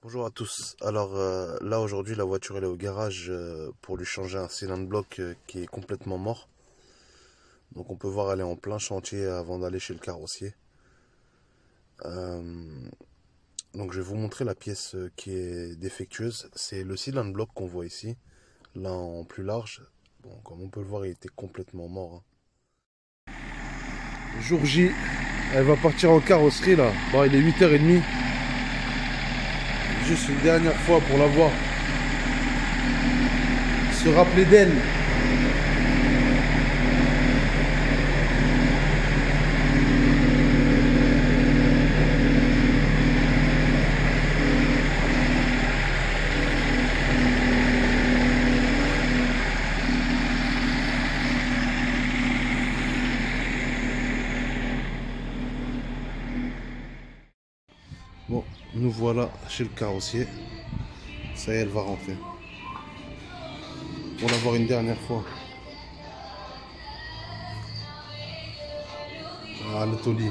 Bonjour à tous. Alors là aujourd'hui la voiture elle est au garage pour lui changer un cylindre bloc qui est complètement mort. Donc on peut voir elle est en plein chantier avant d'aller chez le carrossier. Euh, donc je vais vous montrer la pièce qui est défectueuse. C'est le cylindre bloc qu'on voit ici, là en plus large. Bon, comme on peut le voir il était complètement mort, hein. Jour J, elle va partir en carrosserie là. Bon, il est 8h30. Juste une dernière fois pour la voir. Se rappeler d'elle. Bon, nous voilà chez le carrossier. Ça y est, elle va rentrer. Pour la voir une dernière fois. Ah, le taulier.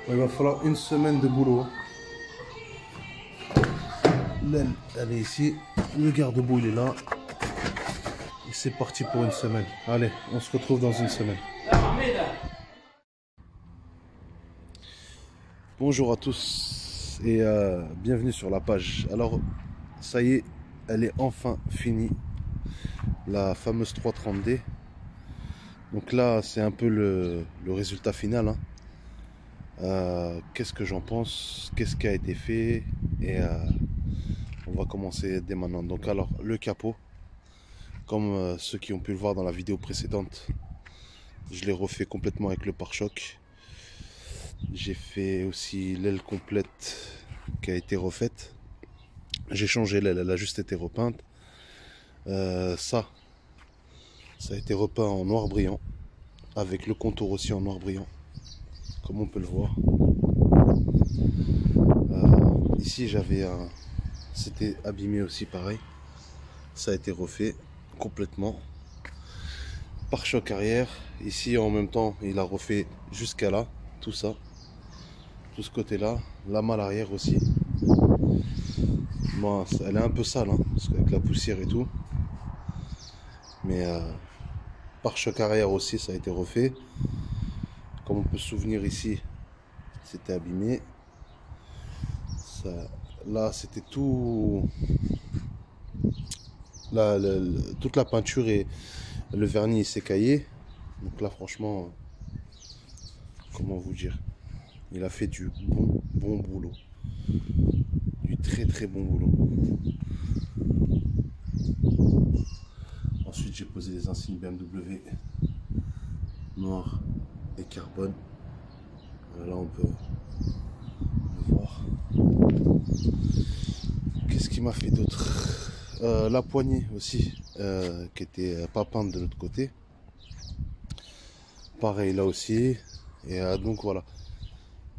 Il va falloir une semaine de boulot. L'aile, elle est ici. Le garde-boue, il est là. Et c'est parti pour une semaine. Allez, on se retrouve dans une semaine. Bonjour à tous et bienvenue sur la page. Alors, ça y est, elle est enfin finie. La fameuse 330D. Donc là, c'est un peu le résultat final, hein. Qu'est-ce que j'en pense? Qu'est-ce qui a été fait? Et on va commencer dès maintenant. Donc alors, le capot. Comme ceux qui ont pu le voir dans la vidéo précédente, je l'ai refait complètement avec le pare-choc. J'ai fait aussi l'aile complète qui a été refaite. J'ai changé l'aile, elle a juste été repeinte. Ça a été repeint en noir brillant, avec le contour aussi en noir brillant, comme on peut le voir. Ici j'avais un... C'était abîmé aussi pareil. Ça a été refait complètement. Pare-choc arrière. Ici en même temps il a refait jusqu'à là, tout ça. Tout ce côté là. La malle arrière aussi. Bon, elle est un peu sale, hein, parce qu'avec la poussière et tout. Mais pare-choc arrière aussi ça a été refait. Comme on peut se souvenir ici, c'était abîmé. Ça, là c'était tout... Là, toute la peinture et le vernis s'est caillé. Donc là franchement, comment vous dire, il a fait du bon boulot. Du très bon boulot. Ensuite j'ai posé les insignes BMW noir et carbone. Là on peut le voir. Qu'est-ce qui m'a fait d'autre? La poignée aussi qui était pas peinte de l'autre côté. Pareil là aussi. Et donc voilà.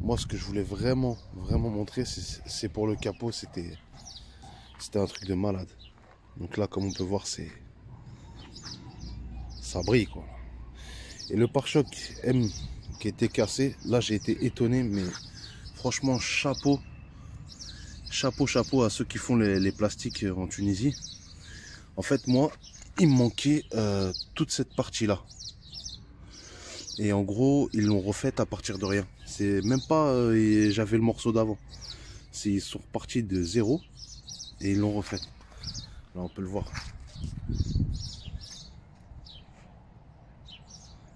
Moi ce que je voulais vraiment montrer, c'est pour le capot, c'était un truc de malade. Donc là comme on peut voir, ça brille quoi. Et le pare-choc M qui était cassé, là j'ai été étonné, mais franchement chapeau à ceux qui font les plastiques en Tunisie. En fait moi il me manquait toute cette partie là. Et en gros, ils l'ont refaite à partir de rien. C'est même pas j'avais le morceau d'avant. Ils sont repartis de zéro et ils l'ont refaite. Là, on peut le voir.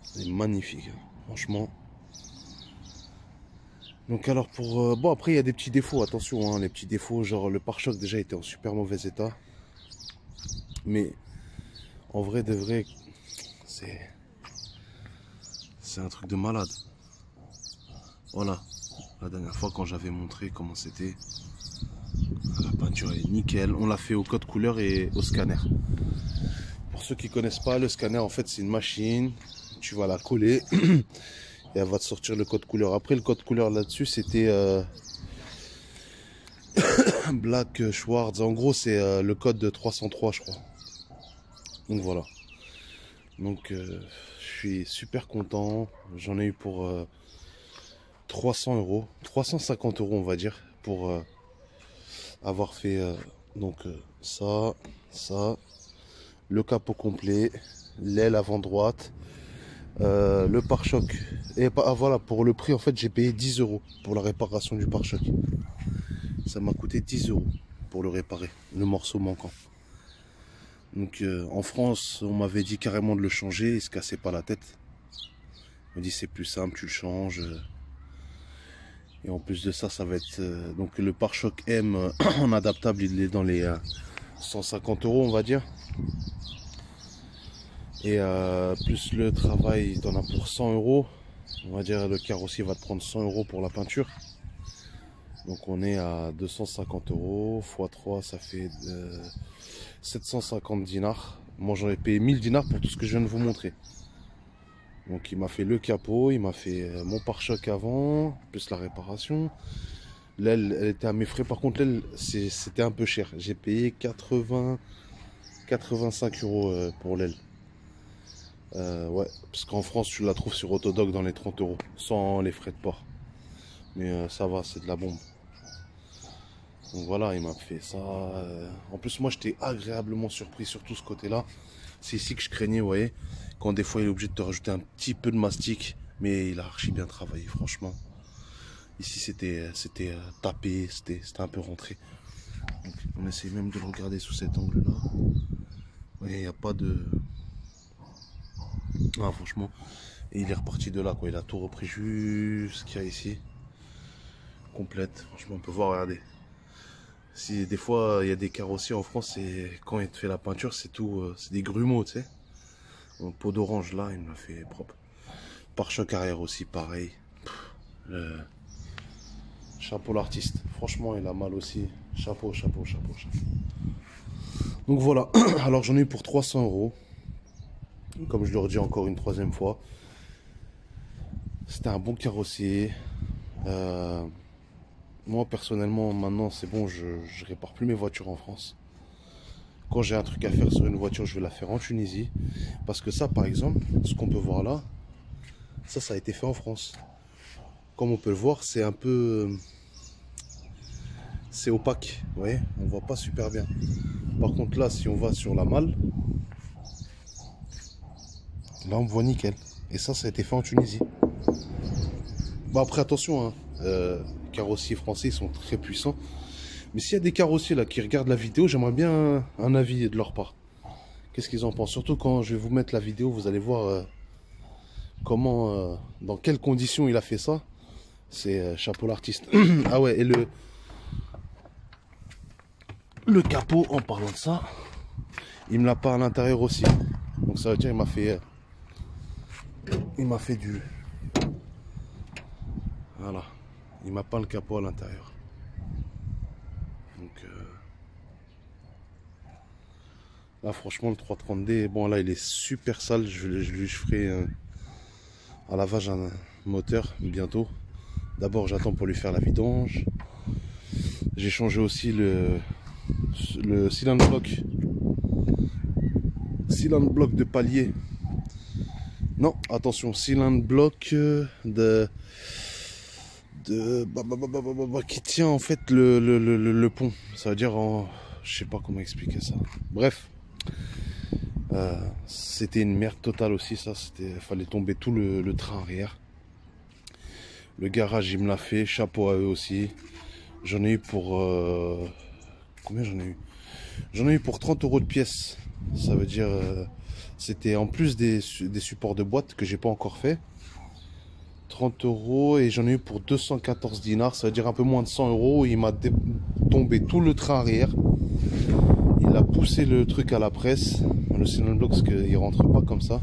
C'est magnifique, hein, franchement. Donc alors pour... bon, après, il y a des petits défauts, attention. Hein, les petits défauts, genre le pare-choc déjà était en super mauvais état. Mais en vrai de vrai, c'est un truc de malade. Voilà. La dernière fois quand j'avais montré comment c'était, la peinture est nickel. On l'a fait au code couleur et au scanner. Pour ceux qui connaissent pas, le scanner en fait c'est une machine. Tu vas la coller et elle va te sortir le code couleur. Après le code couleur là-dessus c'était Black Schwartz. En gros c'est le code de 303 je crois. Donc voilà. Donc je suis super content. J'en ai eu pour 300 euros, 350 euros on va dire, pour avoir fait ça, le capot complet, l'aile avant droite, le pare-choc. Et voilà, pour le prix en fait j'ai payé 10 euros pour la réparation du pare-choc. Ça m'a coûté 10 euros pour le réparer, le morceau manquant. Donc en France, on m'avait dit carrément de le changer, il se cassait pas la tête. On me dit c'est plus simple, tu le changes. Et en plus de ça, ça va être donc le pare-choc M en adaptable, il est dans les 150 euros on va dire. Et plus le travail, t'en as pour 100 euros. On va dire le carrossier va te prendre 100 euros pour la peinture. Donc on est à 250 euros x 3, ça fait 750 dinars. Moi j'en ai payé 1000 dinars pour tout ce que je viens de vous montrer. Donc il m'a fait le capot, il m'a fait mon pare-choc avant, plus la réparation. L'aile, elle était à mes frais. Par contre l'aile, c'était un peu cher. J'ai payé 85 euros pour l'aile. Ouais, parce qu'en France tu la trouves sur Autodoc dans les 30 euros, sans les frais de port. Mais ça va, c'est de la bombe. Donc voilà, il m'a fait ça. En plus, moi, j'étais agréablement surpris sur tout ce côté-là. C'est ici que je craignais, vous voyez, quand des fois il est obligé de te rajouter un petit peu de mastic. Mais il a archi bien travaillé, franchement. Ici, c'était tapé, c'était un peu rentré. Donc, on essaye même de le regarder sous cet angle-là. Vous voyez, il n'y a pas de... Ah, franchement. Et il est reparti de là, quoi. Il a tout repris jusqu'à ici. Complète. Franchement, on peut voir, regardez. Si des fois il y a des carrossiers en France et quand il te fait la peinture c'est tout, c'est des grumeaux, tu sais. Mon pot d'orange là, il me l'a fait propre. Pare-choc arrière aussi pareil. Chapeau l'artiste. Franchement il a mal aussi. Chapeau. Donc voilà. Alors j'en ai eu pour 300 euros. Comme je le redis encore une troisième fois. C'était un bon carrossier. Moi personnellement maintenant c'est bon, je répare plus mes voitures en France. Quand j'ai un truc à faire sur une voiture, je vais la faire en Tunisie. Parce que ça par exemple, ce qu'on peut voir là, ça a été fait en France. Comme on peut le voir, c'est un peu... c'est opaque, vous voyez, on voit pas super bien. Par contre là, si on va sur la malle, là on voit nickel. Et ça a été fait en Tunisie. Bon après attention, hein, carrossiers français ils sont très puissants. Mais s'il y a des carrossiers là qui regardent la vidéo, j'aimerais bien un avis de leur part. Qu'est-ce qu'ils en pensent? Surtout quand je vais vous mettre la vidéo, vous allez voir comment, dans quelles conditions il a fait ça. C'est chapeau l'artiste. Ah ouais, et le capot, en parlant de ça, il me l'a pas à l'intérieur aussi. Donc ça veut dire il m'a fait du... Voilà. Il m'a pas le capot à l'intérieur. Donc là franchement le 330D, bon là il est super sale. Je ferai un lavage à un moteur bientôt. D'abord j'attends pour lui faire la vidange. J'ai changé aussi le cylindre bloc de palier. Non, attention, cylindre bloc qui tient en fait le pont. Ça veut dire je sais pas comment expliquer ça. Bref, c'était une merde totale aussi ça. Fallait tomber tout le train arrière. Le garage il me l'a fait, chapeau à eux aussi. J'en ai eu pour combien j'en ai eu? J'en ai eu pour 30 euros de pièce. Ça veut dire c'était en plus des supports de boîte que j'ai pas encore fait. 30 euros et j'en ai eu pour 214 dinars, ça veut dire un peu moins de 100 euros. Il m'a tombé tout le train arrière. Il a poussé le truc à la presse. Le cylindre block parce qu'il rentre pas comme ça.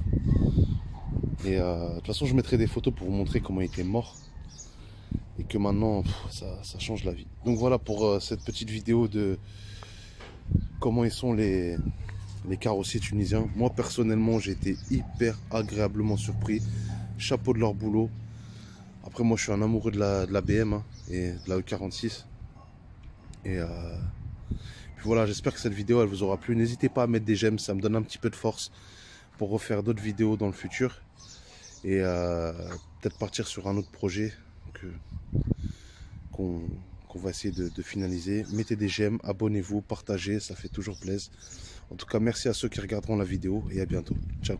Et de toute façon je mettrai des photos pour vous montrer comment il était mort. Et que maintenant ça change la vie. Donc voilà pour cette petite vidéo de comment ils sont les carrossiers tunisiens. Moi personnellement j'ai été hyper agréablement surpris. Chapeau de leur boulot. Après moi je suis un amoureux de la BM hein, et de la E46. Et puis voilà, j'espère que cette vidéo elle vous aura plu. N'hésitez pas à mettre des j'aime, ça me donne un petit peu de force pour refaire d'autres vidéos dans le futur. Et peut-être partir sur un autre projet qu'on va essayer de finaliser. Mettez des j'aime, abonnez-vous, partagez, ça fait toujours plaisir. En tout cas, merci à ceux qui regarderont la vidéo et à bientôt. Ciao.